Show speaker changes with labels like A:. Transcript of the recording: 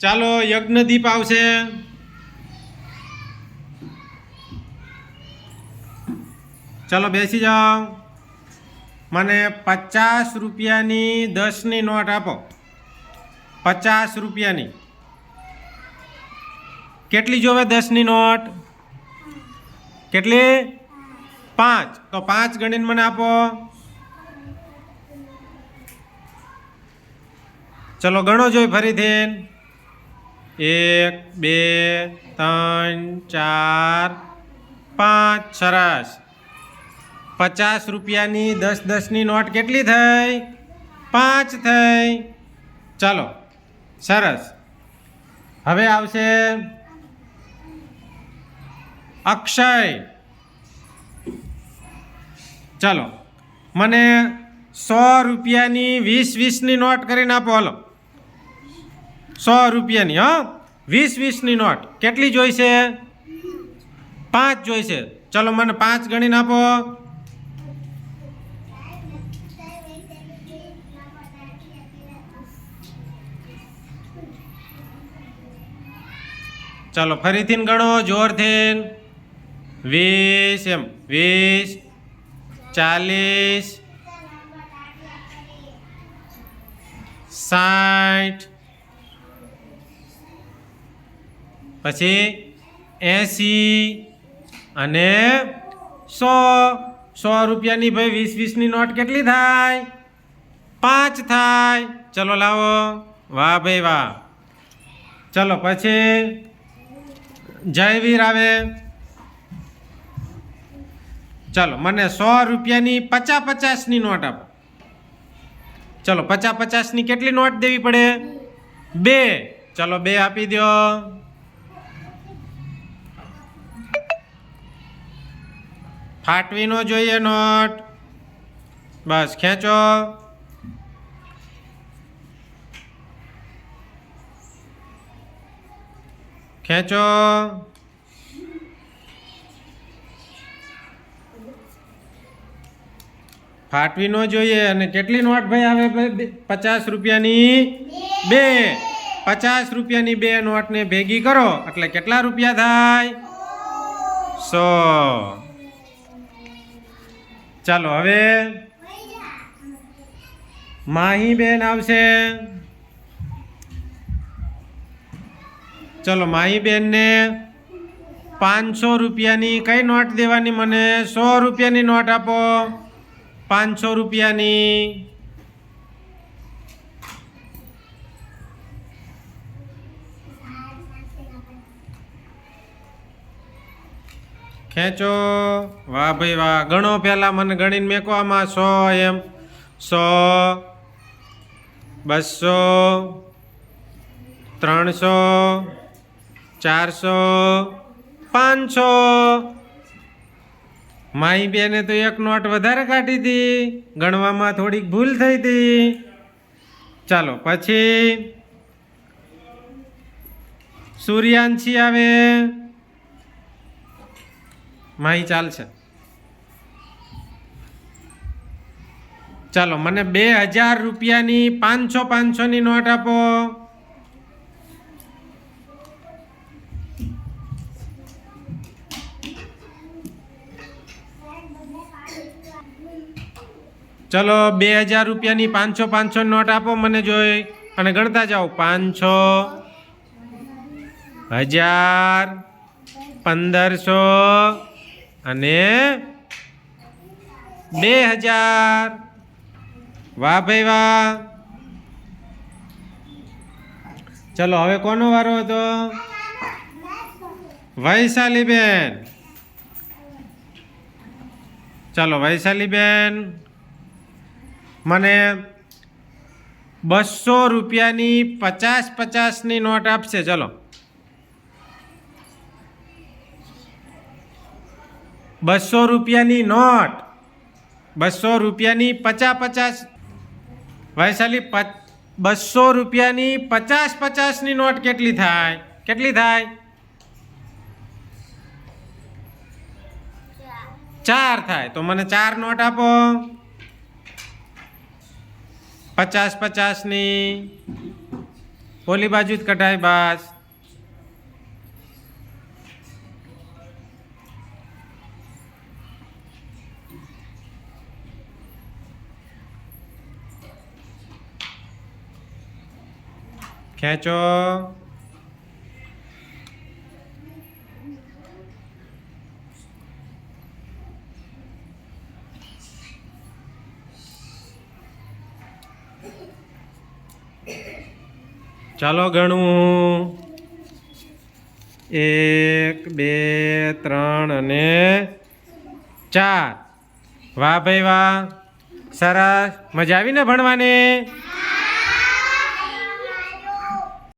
A: ચાલો યજ્ઞદીપ આવશે. ચાલો બેસી જાઓ. મને 50 રૂપિયાની 10ની નોટ આપો. 50 રૂપિયાની કેટલી જોવે? 10ની નોટ કેટલી? 5. તો 5 ગણીને મને આપો. ચલો ગણો જોઈ ફરીથી. 1 2 3 4 5. સરસ. 50 રૂપિયાની 10ની નોટ કેટલી થઈ? 5 થઈ. ચાલો સરસ. હવે આવશે અક્ષય. ચાલો મને 100 રૂપિયાની 20ની નોટ કરીને આપો. હાલો 100 રૂપિયાની, હા 20ની નોટ કેટલી જોઈશે? 5 જોઈશે. ચલો મને 5 ગણીને આપો. ચાલો ફરીથી ગણો જોરથી. 20 એમ 20 40 60 પછી 80 અને 100 રૂપિયાની ભાઈ 20ની નોટ કેટલી થાય? 5 થાય. ચલો લાવો. વાહ ભાઈ વાહ. ચલો પછી જયવીર આવે. ચાલો મને 100 રૂપિયાની 50ની નોટ આપો. ચલો 50ની કેટલી નોટ દેવી પડે? 2. ચલો 2 આપી દો. ફાટવી ન જોઈએ નોટ. બસ ખેંચો. ખેંચો. ફાટવી ન જોઈએ. અને કેટલી નોટ ભાઈ આવે? 50 રૂપિયાની 2. 50 રૂપિયાની 2 નોટને ભેગી કરો એટલે કેટલા રૂપિયા થાય? 100. ચાલો હવે માહી બેન આવશે. ચલો માહી બેનને 500 રૂપિયાની કઈ નોટ દેવાની? મને 100 રૂપિયાની નોટ આપો. 500 રૂપિયાની. ખેંચો. વાહ ભાઈ વાહ. ગણો પહેલા મને ગણીને મેકો આમાં. 100 એમ 100 200 300 400 500. માઈ બેને તો એક નોટ વધારે કાઢી હતી. ગણવામાં થોડીક ભૂલ થઈ હતી. ચાલો પછી સૂર્યાંશી આવે. માહી ચાલશે. ચાલો મને 2000 રૂપિયાની 500ની નોટ આપો. ચલો 2000 રૂપિયાની 500 નોટ આપો મને જોઈ અને ગણતા જાઓ. 500 1000 1500 અને 2000. વાહ ભાઈ વાહ. ચલો હવે કોનો વારો હતો? વૈશાલી બેન. ચાલો વૈશાલી બેન મને 200 રૂપિયાની 50ની નોટ આપશે. ચલો 200 રૂપિયાની નોટ. 200 રૂપિયાની 50. વૈશાલી 200 રૂપિયાની 50ની નોટ કેટલી થાય? કેટલી થાય? 4 થાય. તો મને 4 નોટ આપો. 50ની. ઓલી બાજુ જ કઢાય બસ. ખેંચો. ચાલો ગણું. 1 2 3 અને 4. વાહ ભાઈ વાહ, સરસ. મજા આવી ને ભણવાની?